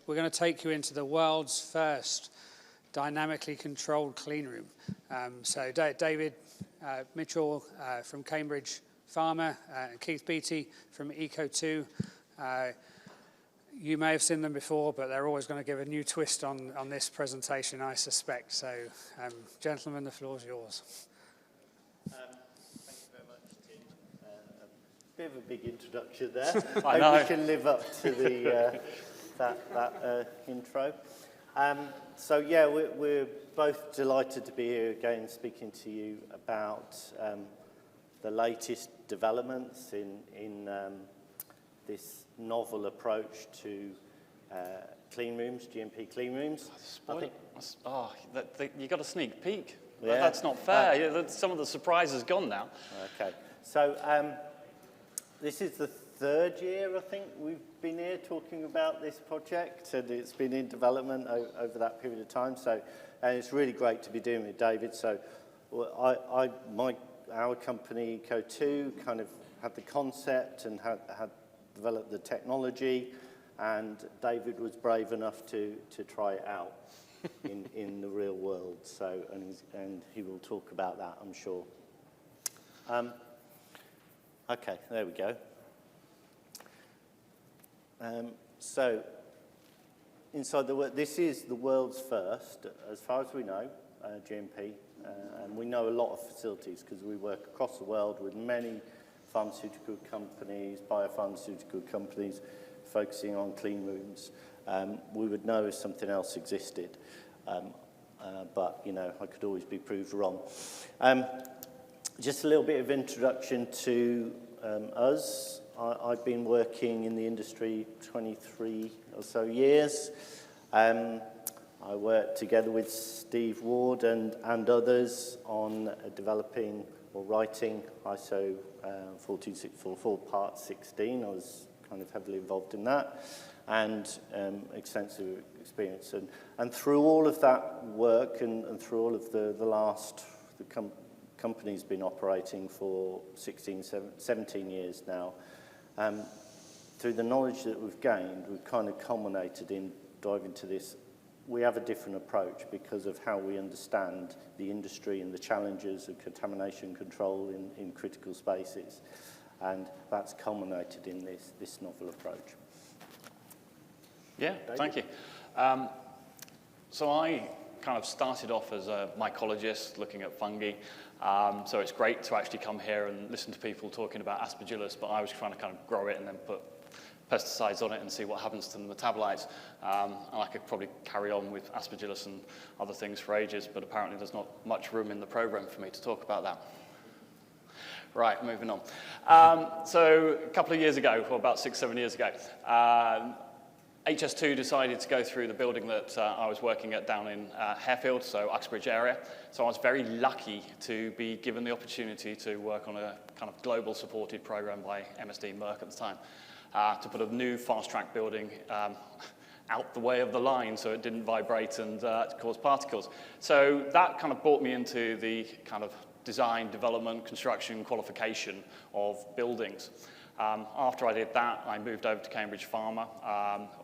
we're going to take you into the world's first dynamically controlled clean room. So David Mitchell from Cambridge Pharma, and Keith Beattie from Eco2. You may have seen them before, but they're always going to give a new twist on this presentation, I suspect. So, gentlemen, the floor is yours. Thank you very much, Tim. A bit of a big introduction there. I know. Hope we can live up to the that intro. So yeah, we're both delighted to be here again, speaking to you about the latest developments in this novel approach to clean rooms, GMP clean rooms. You got a sneak peek. Yeah. That's not fair. Some of the surprise is gone now. Okay, so this is the third year, I think, we've been here talking about this project, and it's been in development over that period of time. So, and it's really great to be doing it, David. So, our company, Eco2, kind of had the concept and had developed the technology, and David was brave enough to try it out in the real world. So, and he will talk about that, I'm sure. Okay, there we go. So, inside this is the world's first, as far as we know, GMP, and we know a lot of facilities because we work across the world with many pharmaceutical companies, biopharmaceutical companies, focusing on clean rooms. We would know if something else existed, but you know, I could always be proved wrong. Just a little bit of introduction to us. I've been working in the industry 23 or so years. I worked together with Steve Ward and others on developing or writing ISO 14644 Part 16. I was kind of heavily involved in that, and extensive experience. And through all of that work and through all of the company's been operating for 17 years now. Through the knowledge that we've gained, we've kind of culminated in diving into this. We have a different approach because of how we understand the industry and the challenges of contamination control in critical spaces. And that's culminated in this novel approach. Yeah, David? Thank you. So I kind of started off as a mycologist looking at fungi. So it's great to actually come here and listen to people talking about aspergillus, but I was trying to kind of grow it and then put pesticides on it and see what happens to the metabolites. And I could probably carry on with aspergillus and other things for ages, but apparently there's not much room in the program for me to talk about that. Right, moving on. So a couple of years ago, or about 6-7 years ago, HS2 decided to go through the building that I was working at down in Harefield, so Uxbridge area. So I was very lucky to be given the opportunity to work on a kind of global supported program by MSD Merck at the time, to put a new fast-track building out the way of the line so it didn't vibrate and cause particles. So that kind of brought me into the kind of design, development, construction, qualification of buildings. After I did that, I moved over to Cambridge Pharma,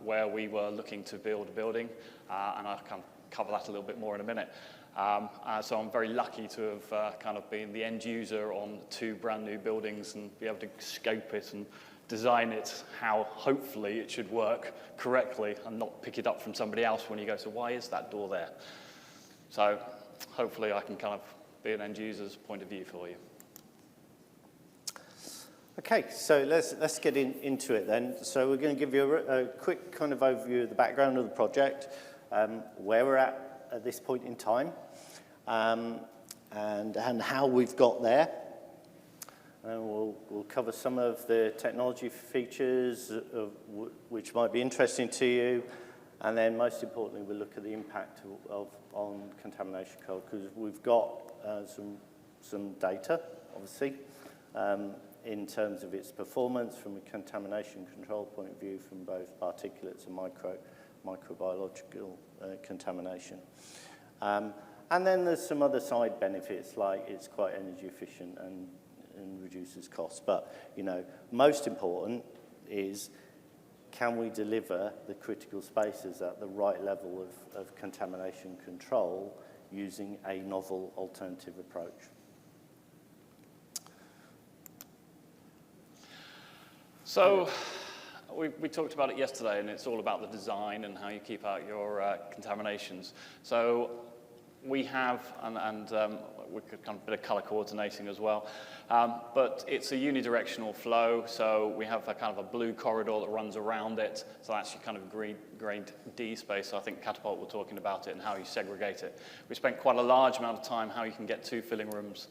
where we were looking to build a building, and I'll kind of cover that a little bit more in a minute. So I'm very lucky to have kind of been the end user on 2 brand new buildings and be able to scope it and design it how hopefully it should work correctly and not pick it up from somebody else when you go, so why is that door there? So hopefully I can kind of be an end user's point of view for you. Okay, so let's get into it then. So we're going to give you a quick kind of overview of the background of the project, where we're at this point in time, and how we've got there. And we'll cover some of the technology features which might be interesting to you, and then most importantly we'll look at the impact on contamination control, because we've got some data, obviously, in terms of its performance from a contamination control point of view, from both particulates and microbiological contamination. And then there's some other side benefits, like it's quite energy efficient and reduces costs. But, you know, most important is can we deliver the critical spaces at the right level of contamination control using a novel alternative approach? So we talked about it yesterday, and it's all about the design and how you keep out your contaminations. So we have, and we could kind of a bit of color coordinating as well, but it's a unidirectional flow, so we have a kind of a blue corridor that runs around it, so that's your kind of grade D space. So I think Catapult were talking about it and how you segregate it. We spent quite a large amount of time how you can get 2 filling rooms,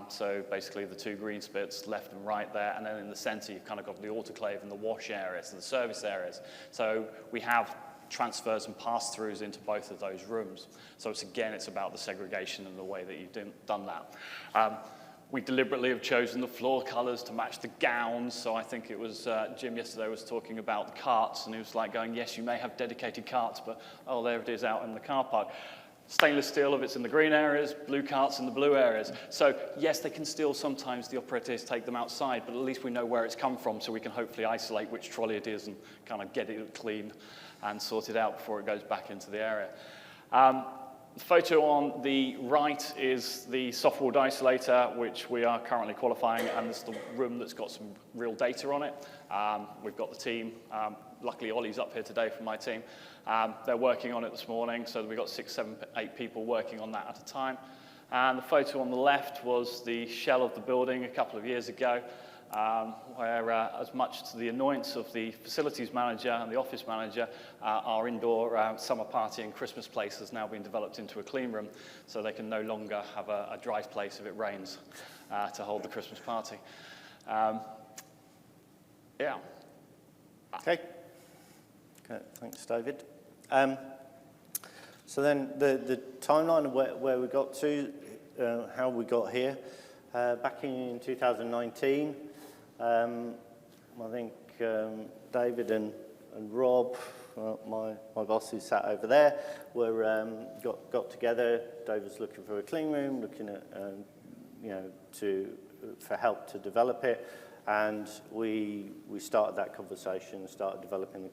so basically the 2 green spits left and right there, and then in the center you've kind of got the autoclave and the wash areas and the service areas. So we have transfers and pass-throughs into both of those rooms. So it's about the segregation and the way that you've done that. We deliberately have chosen the floor colors to match the gowns. So I think it was Jim yesterday was talking about the carts, and he was like going, yes, you may have dedicated carts, but oh, there it is out in the car park. Stainless steel if it's in the green areas, blue carts in the blue areas. So yes, they can still sometimes, the operators take them outside, but at least we know where it's come from, so we can hopefully isolate which trolley it is and kind of get it clean and sorted out before it goes back into the area. The photo on the right is the soft-walled isolator, which we are currently qualifying, and it's the room that's got some real data on it. We've got the team. Luckily, Ollie's up here today from my team. They're working on it this morning, so we've got 6, 7, 8 people working on that at a time. And the photo on the left was the shell of the building a couple of years ago, where as much to the annoyance of the facilities manager and the office manager, our indoor summer party and Christmas place has now been developed into a clean room, so they can no longer have a dry place if it rains to hold the Christmas party. Yeah. Okay, thanks, David. So then the timeline of where we got to, how we got here. Back in 2019, I think David and Rob, my boss who sat over there, got together. Dave was looking for a clean room, looking at for help to develop it, and we started that conversation, started developing the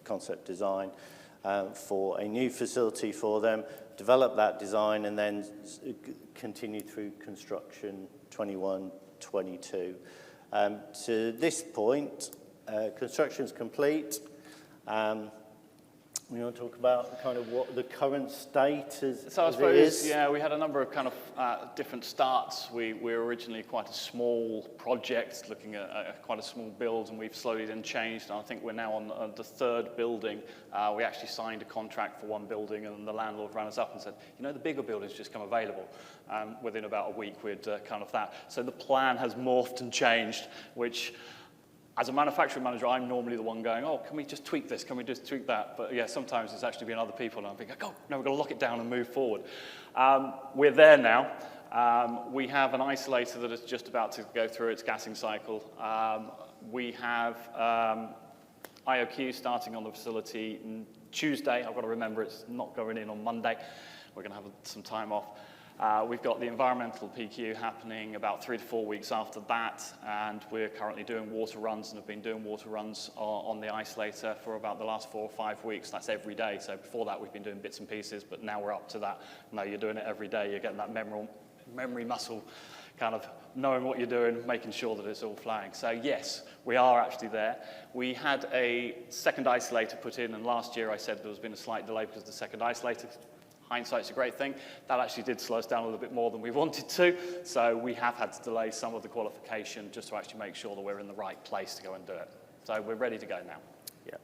concept design for a new facility for them, develop that design, and then continue through construction 21, 22. To this point, construction's complete. We want to talk about kind of what the current state is. So I suppose, yeah, we had a number of kind of different starts. We were originally quite a small project, looking at quite a small build, and we've slowly then changed. And I think we're now on the 3rd building. We actually signed a contract for 1 building, and the landlord ran us up and said, you know, the bigger building's just come available. Within about a week, we'd kind of that. So the plan has morphed and changed, which, as a manufacturing manager, I'm normally the one going, oh, can we just tweak this? Can we just tweak that? But yeah, sometimes it's actually been other people, and I'm thinking, oh, no, we're going to lock it down and move forward. We're there now. We have an isolator that is just about to go through its gassing cycle. We have IOQ starting on the facility Tuesday. I've got to remember it's not going in on Monday. We're going to have some time off. We've got the environmental PQ happening about 3 to 4 weeks after that, and we're currently doing water runs and have been doing water runs on the isolator for about the last 4 or 5 weeks. That's every day. So before that, we've been doing bits and pieces, but now we're up to that. No, you're doing it every day. You're getting that memory muscle, kind of knowing what you're doing, making sure that it's all flying. So yes, we are actually there. We had a second isolator put in, and last year I said there's been a slight delay because the second isolator. Hindsight's a great thing. That actually did slow us down a little bit more than we wanted to, so we have had to delay some of the qualification just to actually make sure that we're in the right place to go and do it. So we're ready to go now. Yeah,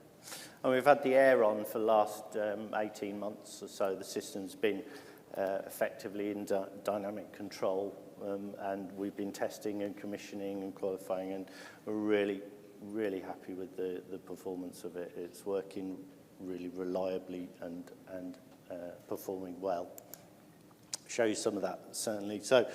and we've had the air on for the last 18 months or so. The system's been effectively in dynamic control, and we've been testing and commissioning and qualifying, and we're really, really happy with the performance of it. It's working really reliably and performing well. Show you some of that, certainly. So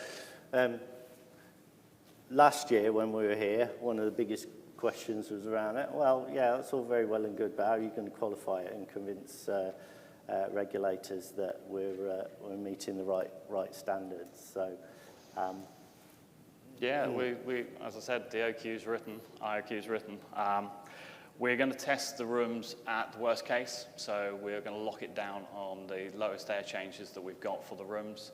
last year when we were here, one of the biggest questions was around it. Well, yeah, that's all very well and good, but how are you going to qualify it and convince regulators that we're meeting the right standards? So yeah, we as I said, the OQ's written, IOQ's written. We're going to test the rooms at the worst case, so we're going to lock it down on the lowest air changes that we've got for the rooms.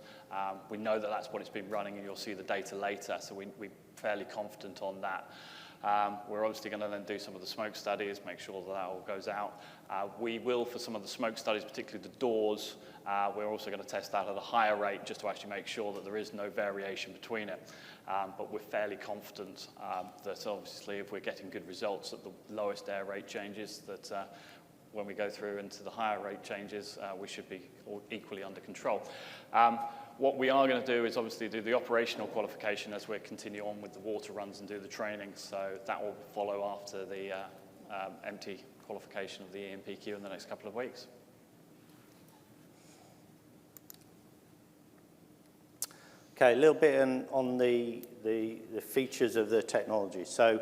We know that that's what it's been running, and you'll see the data later, so we're fairly confident on that. We're obviously going to then do some of the smoke studies, make sure that that all goes out. We will, for some of the smoke studies, particularly the doors, we're also going to test that at a higher rate just to actually make sure that there is no variation between it. But we're fairly confident that obviously if we're getting good results at the lowest air rate changes, that when we go through into the higher rate changes, we should be equally under control. What we are going to do is obviously do the operational qualification as we continue on with the water runs and do the training. So that will follow after the empty qualification of the EMPQ in the next couple of weeks. Okay, a little bit on the features of the technology. So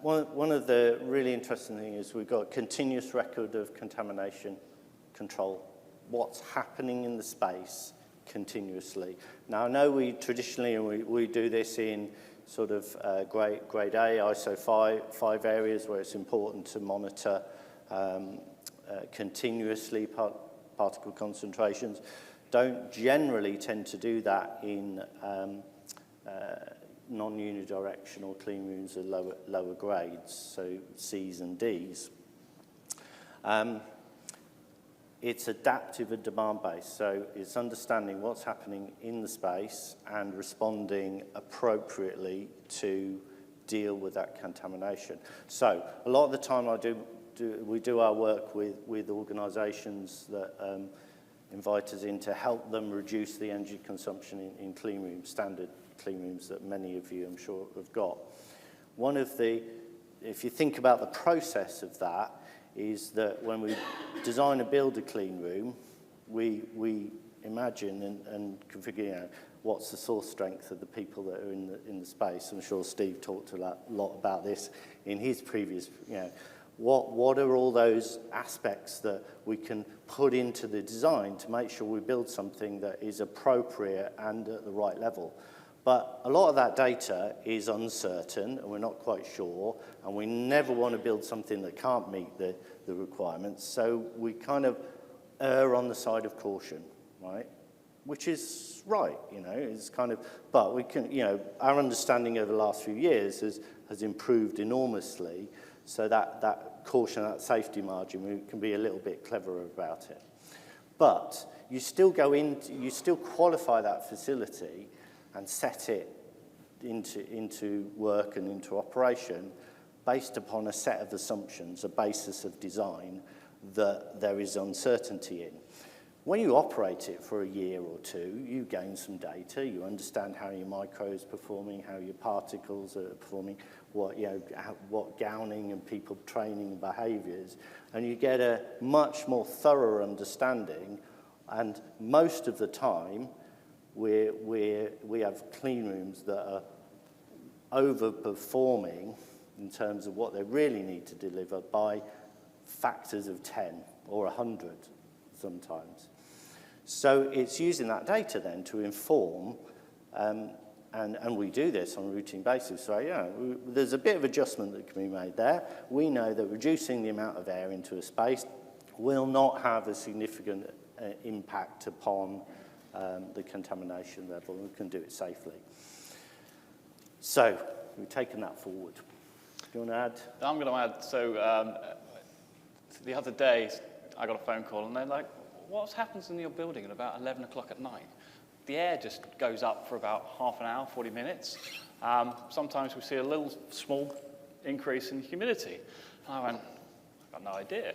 one of the really interesting things is we've got a continuous record of contamination control. What's happening in the space continuously. Now, I know we traditionally, we do this in sort of grade A, ISO 5 areas where it's important to monitor continuously particle concentrations. Don't generally tend to do that in non-unidirectional clean rooms of lower grades, so C's and D's. It's adaptive and demand-based, so it's understanding what's happening in the space and responding appropriately to deal with that contamination. So a lot of the time we do our work with organisations that invite us in to help them reduce the energy consumption in clean rooms, standard clean rooms that many of you, I'm sure, have got. If you think about the process of that, is that when we design and build a clean room, we imagine and configure, what's the source strength of the people that are in the space. I'm sure Steve talked a lot about this in his previous, what are all those aspects that we can put into the design to make sure we build something that is appropriate and at the right level. But a lot of that data is uncertain, and we're not quite sure, and we never want to build something that can't meet the requirements, so we kind of err on the side of caution, right? Which is right, it's kind of, but we can, our understanding over the last few years has improved enormously, so that caution, that safety margin, we can be a little bit cleverer about it. But you still qualify that facility and set it into work and into operation based upon a set of assumptions, a basis of design that there is uncertainty in. When you operate it for a year or two, you gain some data, you understand how your micro is performing, how your particles are performing, what gowning and people training behaviours, and you get a much more thorough understanding, and most of the time, we have clean rooms that are overperforming in terms of what they really need to deliver by factors of 10 or 100 sometimes. So it's using that data then to inform, and we do this on a routine basis. So there's a bit of adjustment that can be made there. We know that reducing the amount of air into a space will not have a significant impact upon the contamination level, and we can do it safely. So we've taken that forward. Do you want to add? I'm going to add, so the other day I got a phone call and they're like, what happens in your building at about 11 o'clock at night? The air just goes up for about half an hour, 40 minutes. Sometimes we see a little small increase in humidity. And I went, I've got no idea.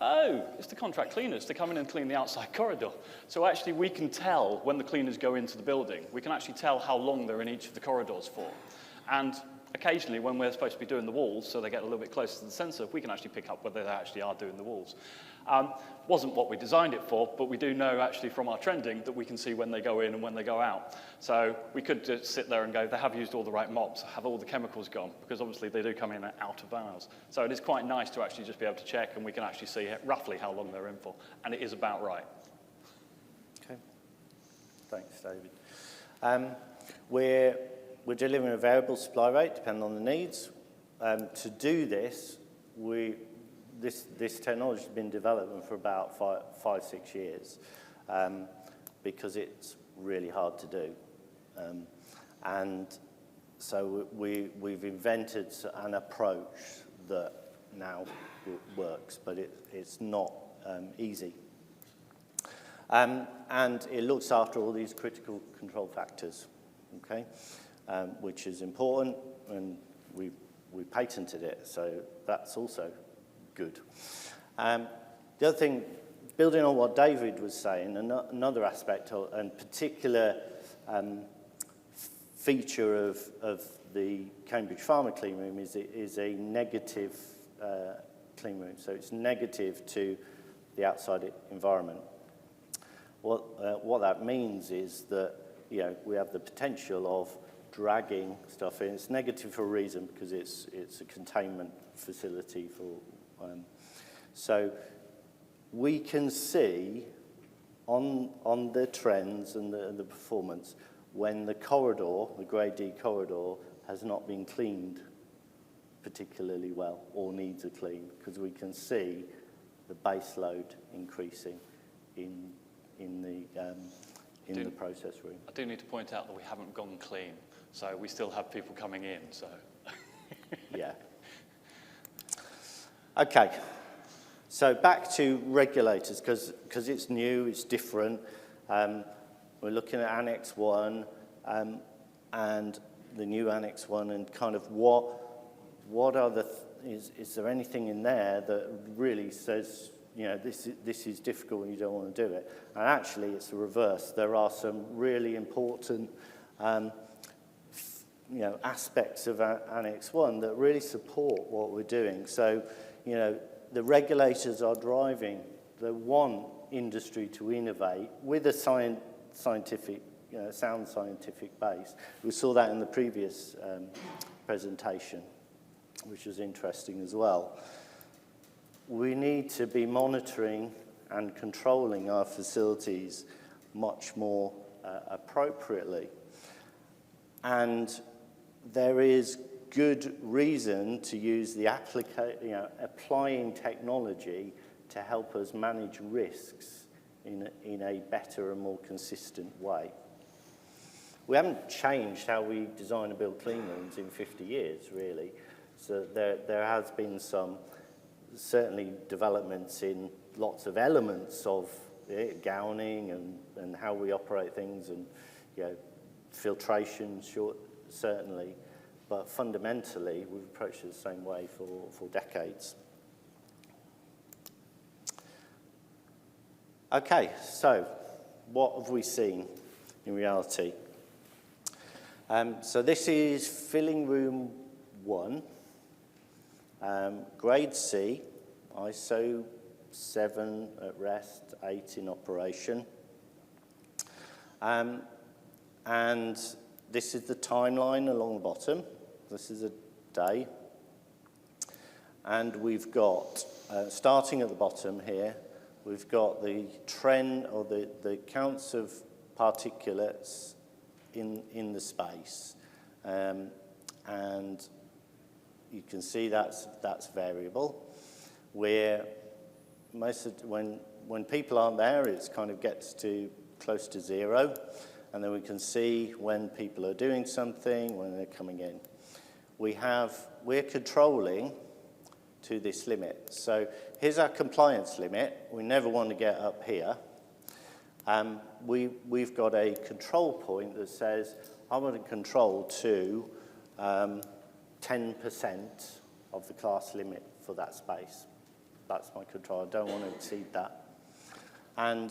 Oh, it's the contract cleaners to come in and clean the outside corridor. So actually we can tell when the cleaners go into the building. We can actually tell how long they're in each of the corridors for. And occasionally when we're supposed to be doing the walls, so they get a little bit closer to the sensor, we can actually pick up whether they actually are doing the walls. Wasn't what we designed it for, but we do know actually from our trending that we can see when they go in and when they go out. So we could just sit there and go, they have used all the right mops, have all the chemicals gone, because obviously they do come in and out of hours. So it is quite nice to actually just be able to check, and we can actually see roughly how long they're in for, and it is about right. Okay. Thanks, David. We're delivering a variable supply rate depending on the needs. To do this, this technology has been developing for about 5-6 years because it's really hard to do. And so we've invented an approach that now works, but it's not easy. And it looks after all these critical control factors, okay, which is important, and we patented it, so that's also good. The other thing, building on what David was saying, another aspect and particular feature of the Cambridge Pharma Cleanroom is a negative cleanroom, so it's negative to the outside environment. What that means is that we have the potential of dragging stuff in. It's negative for a reason because it's a containment facility for. So we can see on the trends and the performance when the corridor, the grade D corridor, has not been cleaned particularly well or needs a clean, because we can see the base load increasing in the process room. I do need to point out that we haven't gone clean, so we still have people coming in. So yeah. Okay. So back to regulators, because it's new, it's different. We're looking at Annex 1 and the new Annex 1 and kind of what are is there anything in there that really says, this is difficult and you don't want to do it? And actually, it's the reverse. There are some really important aspects of Annex 1 that really support what we're doing. So, the regulators are driving. They want industry to innovate with a scientific, sound scientific base. We saw that in the previous presentation, which was interesting as well. We need to be monitoring and controlling our facilities much more appropriately. And there is good reason to use the applying technology to help us manage risks in a better and more consistent way. We haven't changed how we design and build clean rooms in 50 years, really. So there has been some, certainly, developments in lots of elements of gowning and how we operate things, and filtration, certainly. But fundamentally, we've approached it the same way for decades. Okay, so what have we seen in reality? So this is filling room 1, grade C, ISO 7 at rest, 8 in operation. And this is the timeline along the bottom. This is a day. And we've got, starting at the bottom here, we've got the trend, or the counts of particulates in the space. And you can see that's variable. Where when people aren't there, it kind of gets to close to 0. And then we can see when people are doing something, when they're coming in. We're controlling to this limit. So here's our compliance limit. We never want to get up here. We've got a control point that says, I want to control to 10% of the class limit for that space. That's my control. I don't want to exceed that. And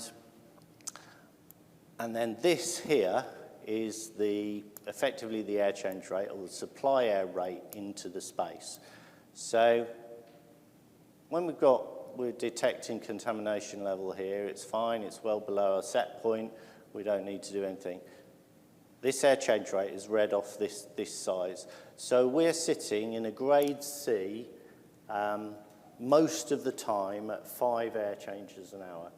then this here is effectively the air change rate, or the supply air rate into the space. So when we're detecting contamination level here, it's fine, it's well below our set point, we don't need to do anything. This air change rate is read off this size. So we're sitting in a grade C most of the time at 5 air changes an hour.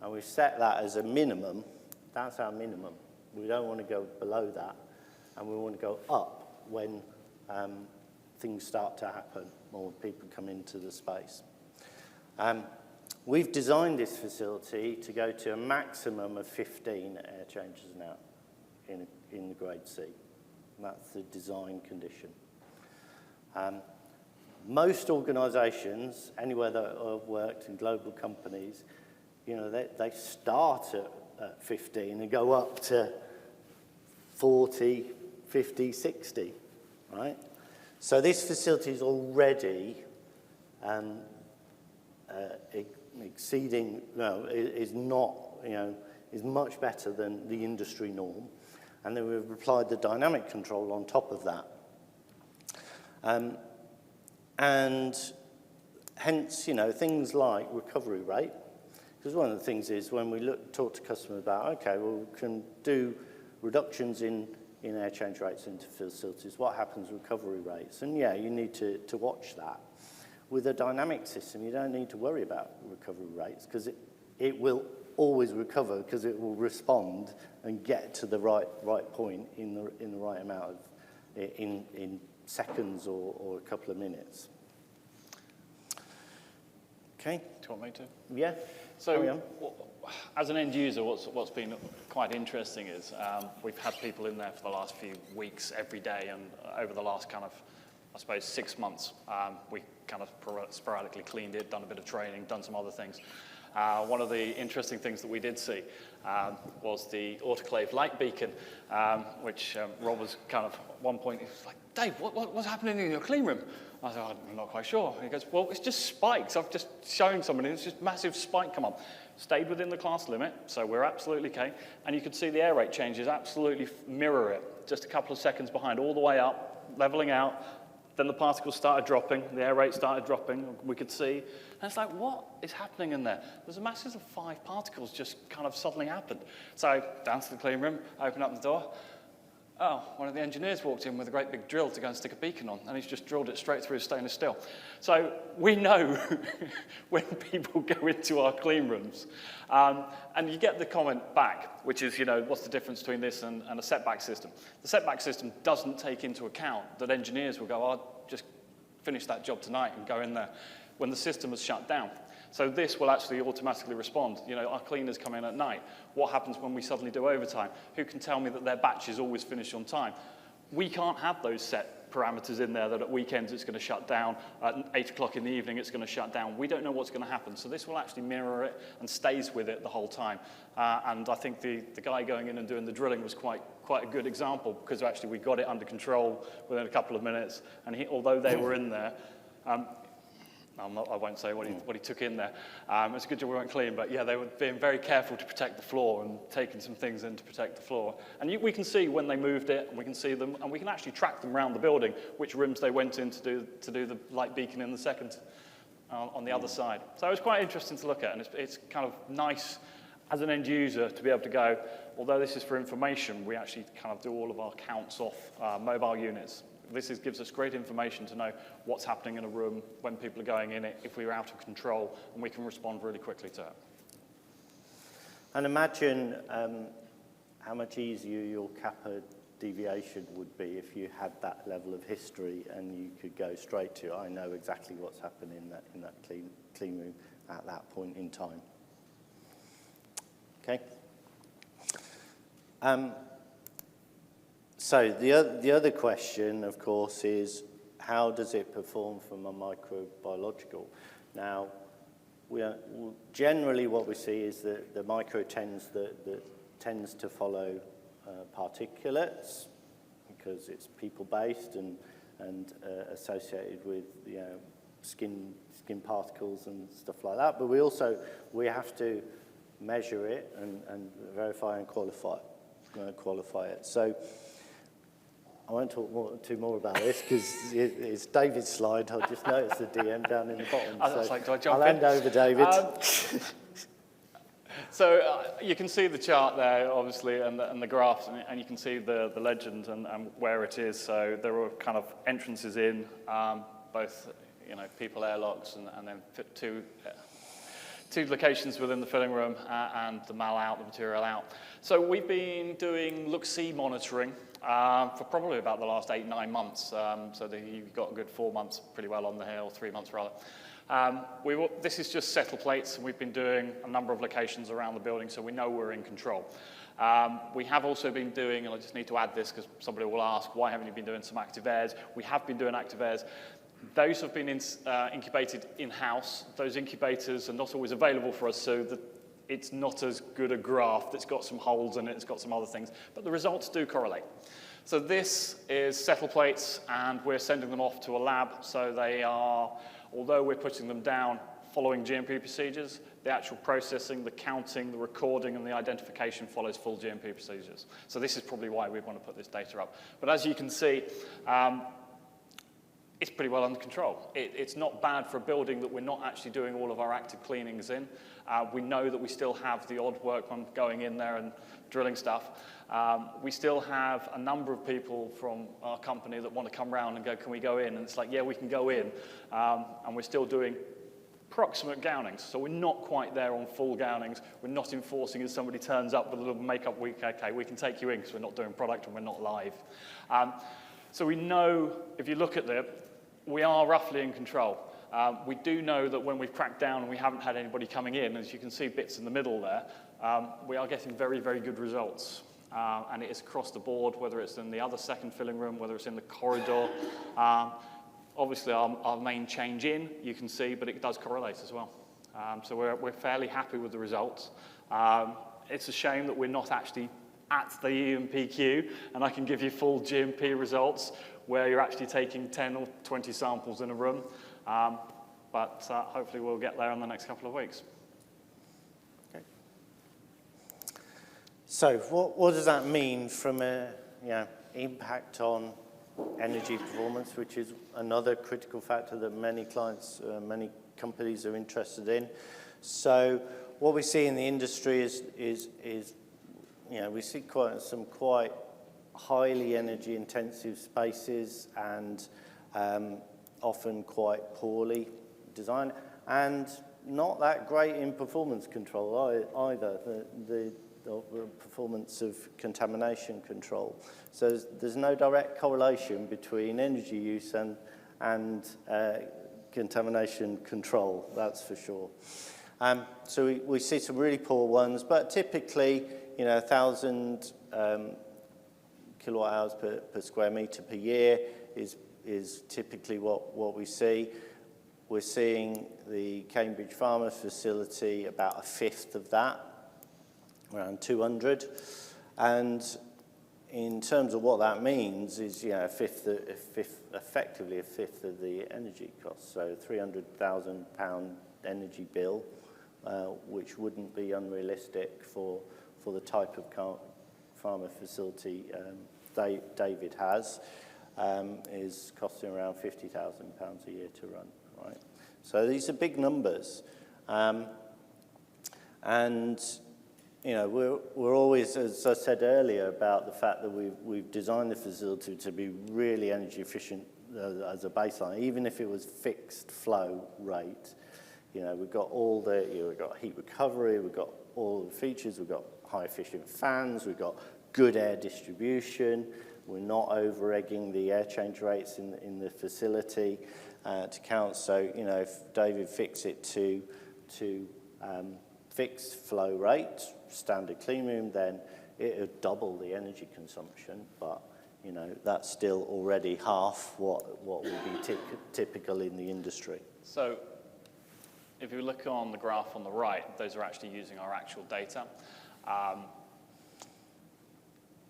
And we've set that as a minimum. That's our minimum. We don't want to go below that, and we want to go up when things start to happen, more people come into the space. We've designed this facility to go to a maximum of 15 air changes an hour in the grade C. That's the design condition. Most organisations, anywhere that I've worked in global companies, you know, they start at 15 and go up to 40, 50, 60, right? So this facility is already exceeding, is not, is much better than the industry norm. And then we've applied the dynamic control on top of that. And hence, things like recovery rate, because one of the things is when we talk to customers about, okay, well, we can do reductions in air change rates into facilities, what happens with recovery rates? And yeah, you need to watch that. With a dynamic system, you don't need to worry about recovery rates because it will always recover because it will respond and get to the right point in the right amount of, in seconds or a couple of minutes. Okay. Do you want me to? Yeah. So, as an end user, what's been quite interesting is we've had people in there for the last few weeks every day, and over the last kind of, I suppose, 6 months, we kind of sporadically cleaned it, done a bit of training, done some other things. One of the interesting things that we did see was the autoclave light beacon, which Rob was kind of, at one point, he was like, Dave, what's happening in your clean room? I said, I'm not quite sure. He goes, well, it's just spikes. I've just shown somebody, it's just massive spike come up. Stayed within the class limit, so we're absolutely okay. And you could see the air rate changes absolutely mirror it, just a couple of seconds behind, all the way up, leveling out. Then the particles started dropping, the air rate started dropping, we could see. And it's like, what is happening in there? There's a massive of 5 particles just kind of suddenly happened. So down to the clean room, open up the door. Oh, one of the engineers walked in with a great big drill to go and stick a beacon on, and he's just drilled it straight through stainless steel. So we know when people go into our clean rooms, and you get the comment back, which is, what's the difference between this and a setback system? The setback system doesn't take into account that engineers will go, I'll just finish that job tonight and go in there when the system has shut down. So this will actually automatically respond. Our cleaners come in at night. What happens when we suddenly do overtime? Who can tell me that their batches always finish on time? We can't have those set parameters in there that at weekends it's going to shut down, at 8 o'clock in the evening it's going to shut down. We don't know what's going to happen. So this will actually mirror it and stays with it the whole time. And I think the guy going in and doing the drilling was quite a good example, because actually we got it under control within a couple of minutes. And although they were in there, I won't say what he took in there. It's a good job we weren't clean, but yeah, they were being very careful to protect the floor and taking some things in to protect the floor. And we can see when they moved it, and we can see them, and we can actually track them around the building, which rooms they went in to do the light beacon in the second on the other side. So it was quite interesting to look at, and it's kind of nice as an end user to be able to go, although this is for information, we actually kind of do all of our counts off mobile units. This gives us great information to know what's happening in a room when people are going in it, if we're out of control, and we can respond really quickly to it. And imagine how much easier your kappa deviation would be if you had that level of history and you could go straight to, I know exactly what's happening in that clean room at that point in time. Okay? So the other question, of course, is how does it perform from a microbiological? Now, generally what we see is that the micro tends to follow particulates, because it's people-based and associated with skin particles and stuff like that. But we have to measure it and verify and qualify it. So I won't talk too more about this because it's David's slide. I just noticed the DM down in the bottom. I'll hand over, David. So you can see the chart there, obviously, and the graphs, and you can see the legend and where it is. So there were kind of entrances in, both people airlocks and then two locations within the filling room and the mal out, the material out. So we've been doing look-see monitoring For probably about the last 8-9 months. You've got a good 4 months pretty well on the hill, 3 months rather. This is just settle plates, and we've been doing a number of locations around the building, so we know we're in control. We have also been doing, and I just need to add this because somebody will ask, why haven't you been doing some active airs? We have been doing active airs. Those have been incubated in-house. Those incubators are not always available for us, so that it's not as good a graph. It's got some holes in it, it's got some other things, but the results do correlate. So this is settle plates, and we're sending them off to a lab, so they are, although we're putting them down following GMP procedures, the actual processing, the counting, the recording, and the identification follows full GMP procedures. So this is probably why we want to put this data up. But as you can see, it's pretty well under control. It's not bad for a building that we're not actually doing all of our active cleanings in. We know that we still have the odd workman going in there and drilling stuff. We still have a number of people from our company that want to come around and go, can we go in? And it's like, yeah, we can go in. And we're still doing proximate gownings. So we're not quite there on full gownings. We're not enforcing if somebody turns up with a little makeup week, okay, we can take you in because we're not doing product and we're not live. So we know, if you look at it, we are roughly in control. We do know that when we've cracked down and we haven't had anybody coming in, as you can see bits in the middle there, we are getting very, very good results. And it is across the board, whether it's in the other second filling room, whether it's in the corridor. Obviously, our main change in, you can see, but it does correlate as well. So we're fairly happy with the results. It's a shame that we're not actually at the EMPQ, and I can give you full GMP results where you're actually taking 10 or 20 samples in a room. But hopefully we'll get there in the next couple of weeks. Okay. So what does that mean from a impact on energy performance, which is another critical factor that many clients, many companies are interested in? So what we see in the industry is we see some quite highly energy intensive spaces and often quite poorly designed and not that great in performance control either, the performance of contamination control. So there's no direct correlation between energy use and contamination control, that's for sure. So we see some really poor ones, but typically, 1,000 kilowatt hours per square meter per year is typically what we see. We're seeing the Cambridge Pharma facility about a fifth of that, around 200. And in terms of what that means is, effectively a fifth of the energy cost. So £300,000 energy bill, which wouldn't be unrealistic for the type of pharma facility David has, is costing around £50,000 a year to run, right? So these are big numbers. We're always, as I said earlier, about the fact that we've designed the facility to be really energy efficient as a baseline, even if it was fixed flow rate. We've got we've got heat recovery, we've got all the features, we've got high efficient fans, we've got good air distribution, we're not over-egging the air change rates in the facility to count. So, if David fixed it to fixed flow rate, standard clean room, then it would double the energy consumption, but that's still already half what would be typical in the industry. So if you look on the graph on the right, those are actually using our actual data.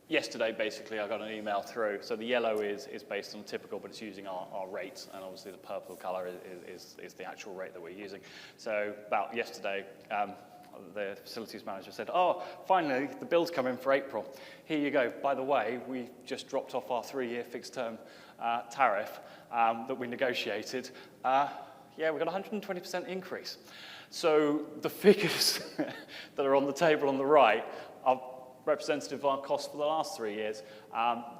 Yesterday, basically, I got an email through. So the yellow is based on typical, but it's using our rates, and obviously the purple color is the actual rate that we're using. So about yesterday, the facilities manager said, oh, finally, the bill's come in for April. Here you go. By the way, we just dropped off our 3-year fixed-term tariff that we negotiated. Yeah, we got a 120% increase. So the figures that are on the table on the right are representative of our costs for the last 3 years.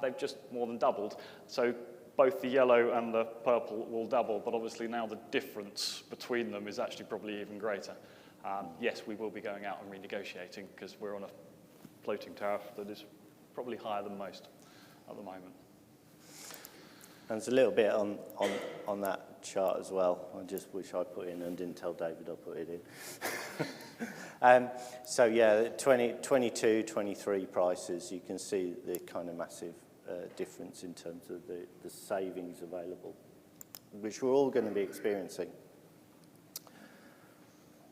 They've just more than doubled. So both the yellow and the purple will double, but obviously now the difference between them is actually probably even greater. Yes, we will be going out and renegotiating because we're on a floating tariff that is probably higher than most. at the moment. And there's a little bit on that chart as well. I just wish I put in and didn't tell David I put it in. So yeah, 22, 23 prices, you can see the kind of massive difference in terms of the savings available, which we're all going to be experiencing.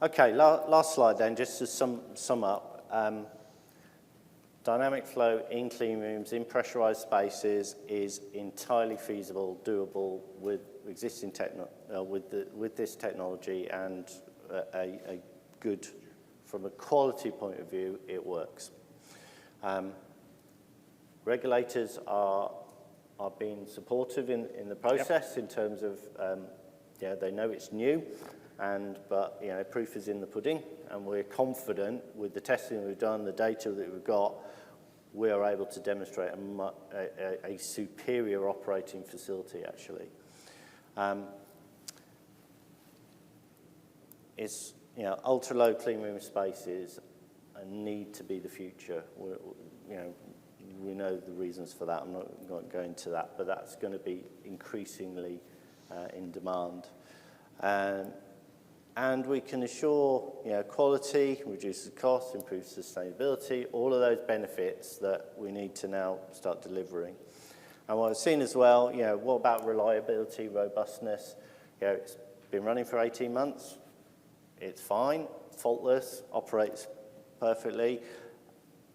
Okay, last slide then, just to sum up. Dynamic flow in clean rooms, in pressurized spaces is entirely feasible, doable with existing with this technology, and a good, from a quality point of view, it works. Regulators are being supportive in the process. Yep. In terms of, they know it's new, but proof is in the pudding, and we're confident with the testing we've done, the data that we've got, we are able to demonstrate a superior operating facility, actually. It's, ultra-low clean room spaces need to be the future. We know the reasons for that. I'm not going to go into that, but that's going to be increasingly in demand. And we can assure quality, reduces cost, improves sustainability, all of those benefits that we need to now start delivering. And what I've seen as well, what about reliability, robustness? It's been running for 18 months. It's fine, faultless, operates perfectly.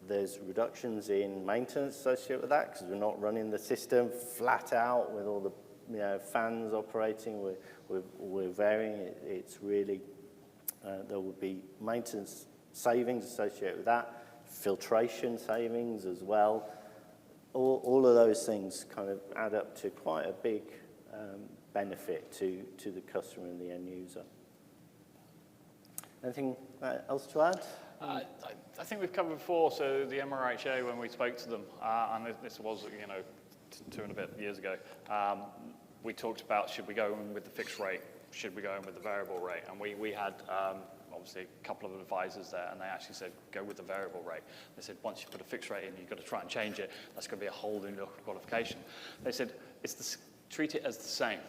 There's reductions in maintenance associated with that because we're not running the system flat out with all the fans operating. We're varying. It's really, there will be maintenance savings associated with that, filtration savings as well. All of those things kind of add up to quite a big benefit to the customer and the end user. Anything else to add? I think we've covered before, so the MRHA, when we spoke to them, and this was, 2 and a bit years ago, we talked about should we go in with the fixed rate, should we go in with the variable rate, and we had obviously a couple of advisors there, and they actually said go with the variable rate. They said once you put a fixed rate in, you've got to try and change it. That's going to be a whole new qualification. They said treat it as the same.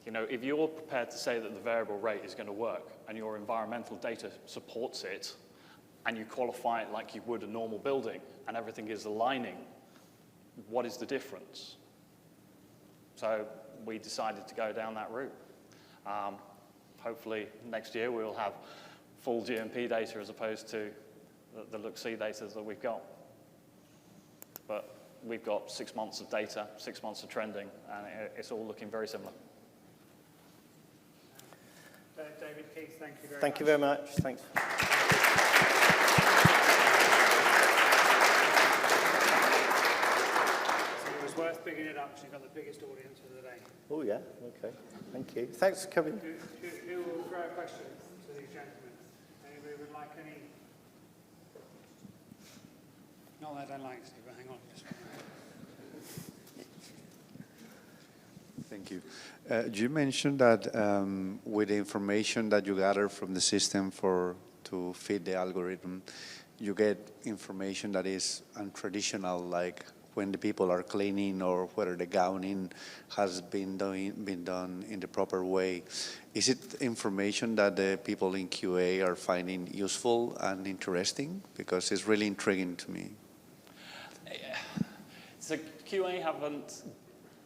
If you're prepared to say that the variable rate is going to work and your environmental data supports it, and you qualify it like you would a normal building, and everything is aligning, what is the difference? So we decided to go down that route. Hopefully next year we'll have full GMP data as opposed to the look-see data that we've got. But we've got 6 months of data, 6 months of trending, and it's all looking very similar. David, Keith, thank you very much. Thank you very much. Thanks. It was worth bigging it up because you've got the biggest audience of the day. Oh, yeah. Okay. Thank you. Thanks for coming. Who will throw a question to these gentlemen? Anybody would like any? Not that I don't like to, but hang on. Just one minute. Thank you. You mentioned that with the information that you gather from the system to feed the algorithm, you get information that is untraditional, like when the people are cleaning or whether the gowning has been done in the proper way. Is it information that the people in QA are finding useful and interesting? Because it's really intriguing to me. So QA haven't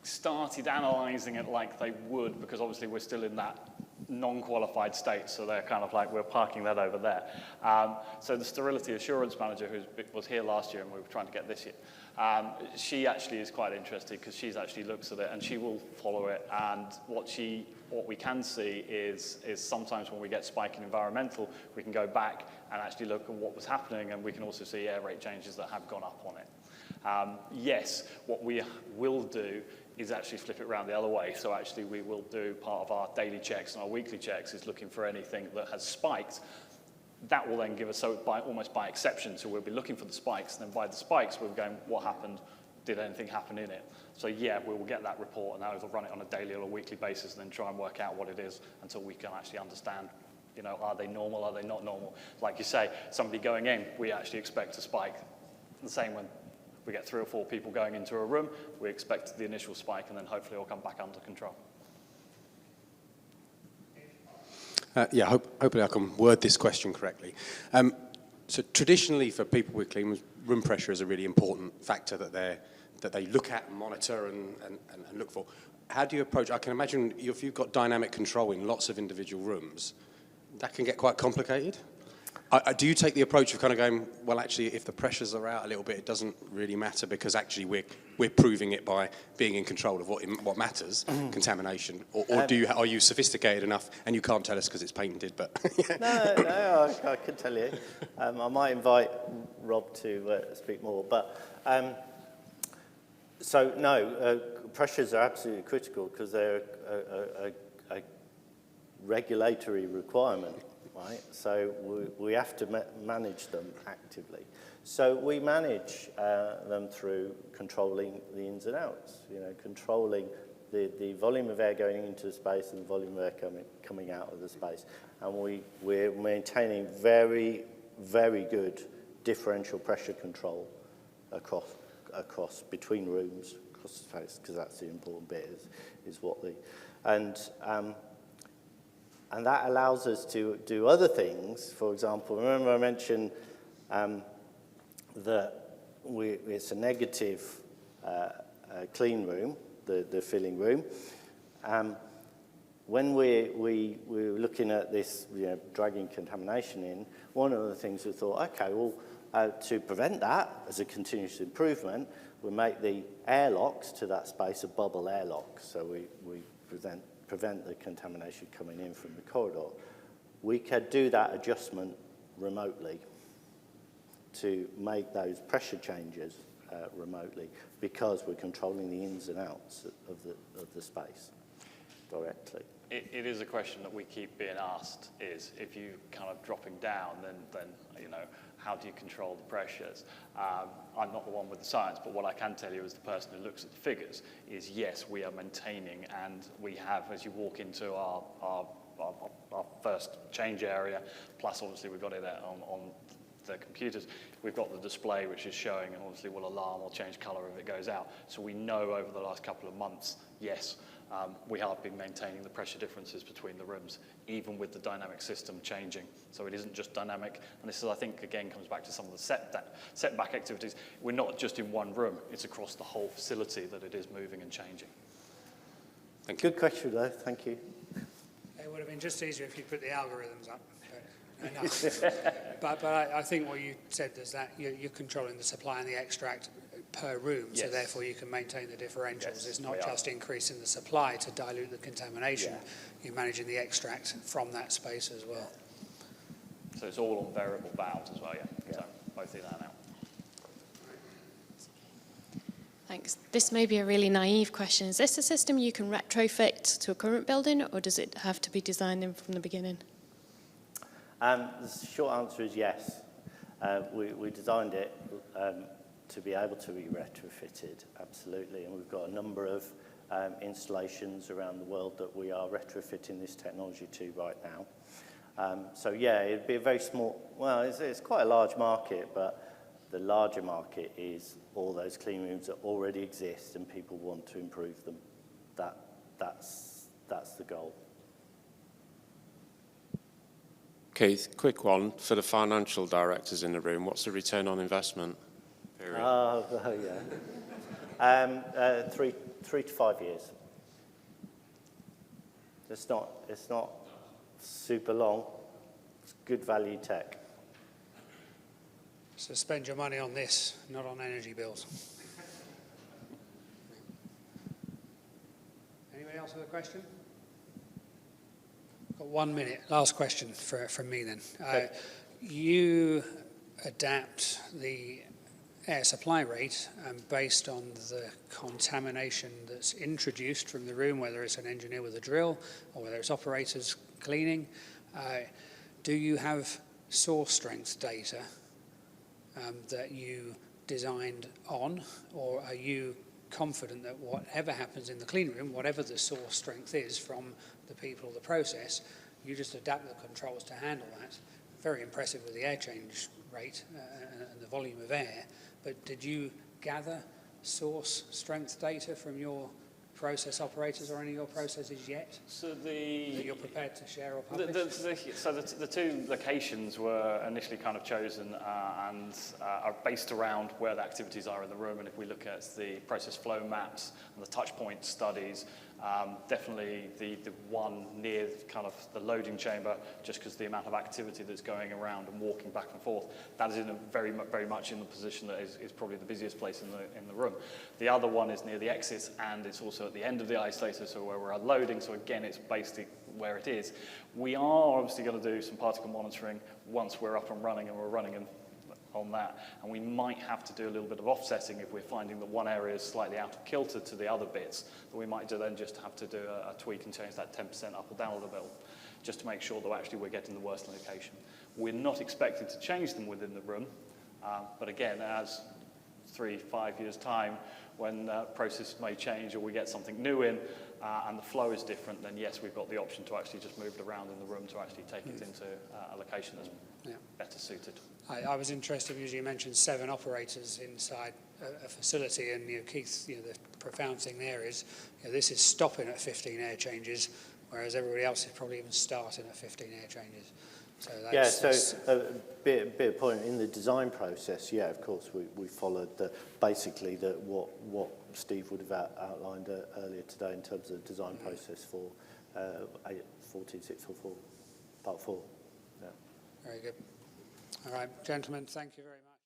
started analysing it like they would, because obviously we're still in that non-qualified state, so they're kind of like, we're parking that over there. So the sterility assurance manager, who was here last year and we were trying to get this year, she actually is quite interested because she's actually looks at it and she will follow it, and what we can see is sometimes when we get spike in environmental, we can go back and actually look at what was happening, and we can also see air rate changes that have gone up on it. Yes, what we will do is actually flip it around the other way. So actually we will do part of our daily checks and our weekly checks is looking for anything that has spiked. That will then give us, so almost by exception, so we'll be looking for the spikes, and then by the spikes we're going, what happened? Did anything happen in it? So yeah, we will get that report and either run it on a daily or a weekly basis and then try and work out what it is until we can actually understand, are they normal, are they not normal? Like you say, somebody going in, we actually expect a spike. The same when we get 3 or 4 people going into a room, we expect the initial spike, and then hopefully it'll come back under control. Hopefully I can word this question correctly. So traditionally for people with clean rooms, room pressure is a really important factor that they look at and monitor and look for. How do you approach, I can imagine if you've got dynamic control in lots of individual rooms, that can get quite complicated. Do you take the approach of kind of going, well, actually, if the pressures are out a little bit, it doesn't really matter because actually we're proving it by being in control of what matters, contamination, or are you sophisticated enough and you can't tell us because it's patented? But No, I can tell you. I might invite Rob to speak more, but pressures are absolutely critical because they're a regulatory requirement. Right, so we have to manage them actively. So we manage them through controlling the ins and outs, controlling the volume of air going into the space and the volume of air coming out of the space. And we're maintaining very, very good differential pressure control across between rooms, across the space, because that's the important bit, is what the... And that allows us to do other things. For example, remember I mentioned that it's a negative clean room, the filling room. When we're looking at this, dragging contamination in, one of the things we thought, okay, well, to prevent that as a continuous improvement, we make the airlocks to that space a bubble airlock, so we prevent the contamination coming in from the corridor. We could do that adjustment remotely to make those pressure changes remotely because we're controlling the ins and outs of the space directly. It is a question that we keep being asked, is if you kind of dropping down, then how do you control the pressures? I'm not the one with the science, but what I can tell you as the person who looks at the figures is yes, we are maintaining, and we have, as you walk into our first change area, plus obviously we've got it on the computers, we've got the display which is showing and obviously will alarm or change colour if it goes out. So we know over the last couple of months, yes, we have been maintaining the pressure differences between the rooms, even with the dynamic system changing. So it isn't just dynamic. And this is, I think, again, comes back to some of the setback activities. We're not just in one room. It's across the whole facility that it is moving and changing. Thank you. Good question, though. Thank you. It would have been just easier if you put the algorithms up. But I think what you said is that you're controlling the supply and the extract per room, yes. So therefore you can maintain the differentials. Yes, it's not just increasing the supply to dilute the contamination. Yeah. You're managing the extract from that space as well. So it's all on variable valves as well, yeah. So both in and out. Thanks. This may be a really naive question. Is this a system you can retrofit to a current building, or does it have to be designed in from the beginning? The short answer is yes. We designed it to be able to be retrofitted, absolutely. And we've got a number of installations around the world that we are retrofitting this technology to right now. So yeah, it'd be a very small, well, it's quite a large market, but the larger market is all those clean rooms that already exist and people want to improve them. That's the goal. Keith, quick one for the financial directors in the room. What's the return on investment period? Yeah. 3 to 5 years. It's not super long. It's good value tech. So spend your money on this, not on energy bills. Anybody else with a question? Got 1 minute. Last question from me then. Okay. You adapt the air supply rate based on the contamination that's introduced from the room, whether it's an engineer with a drill or whether it's operators cleaning. Do you have source strength data that you designed on, or are you confident that whatever happens in the clean room, whatever the source strength is from the people or the process, you just adapt the controls to handle that? Very impressive with the air change rate and the volume of air, but did you gather source strength data from your process operators or any of your processes yet So that you're prepared to share or publish? The two locations were initially kind of chosen and are based around where the activities are in the room. And if we look at the process flow maps and the touch point studies, definitely the one near kind of the loading chamber, just because the amount of activity that's going around and walking back and forth, that is in a very much in the position that is probably the busiest place in the room. The other one is near the exit, and it's also at the end of the isolator, so where we're unloading. So again, it's based where it is. We are obviously going to do some particle monitoring once we're up and running, and we're running on that, and we might have to do a little bit of offsetting if we're finding that one area is slightly out of kilter to the other bits, that we might then just have to do a tweak and change that 10% up or down a little bit, just to make sure that actually we're getting the worst location. We're not expected to change them within the room, but again, as 3-5 years' time, when process may change or we get something new in and the flow is different, then yes, we've got the option to actually just move it around in the room to actually take it into a location that's better suited. I was interested because you mentioned 7 operators inside a facility, and Keith, the profound thing there is this is stopping at 15 air changes, whereas everybody else is probably even starting at 15 air changes. So that's, a bit of point in the design process. Yeah, of course, we followed basically what Steve would have outlined earlier today in terms of the design process for 14644 Part 4. Yeah. Very good. All right, gentlemen, thank you very much.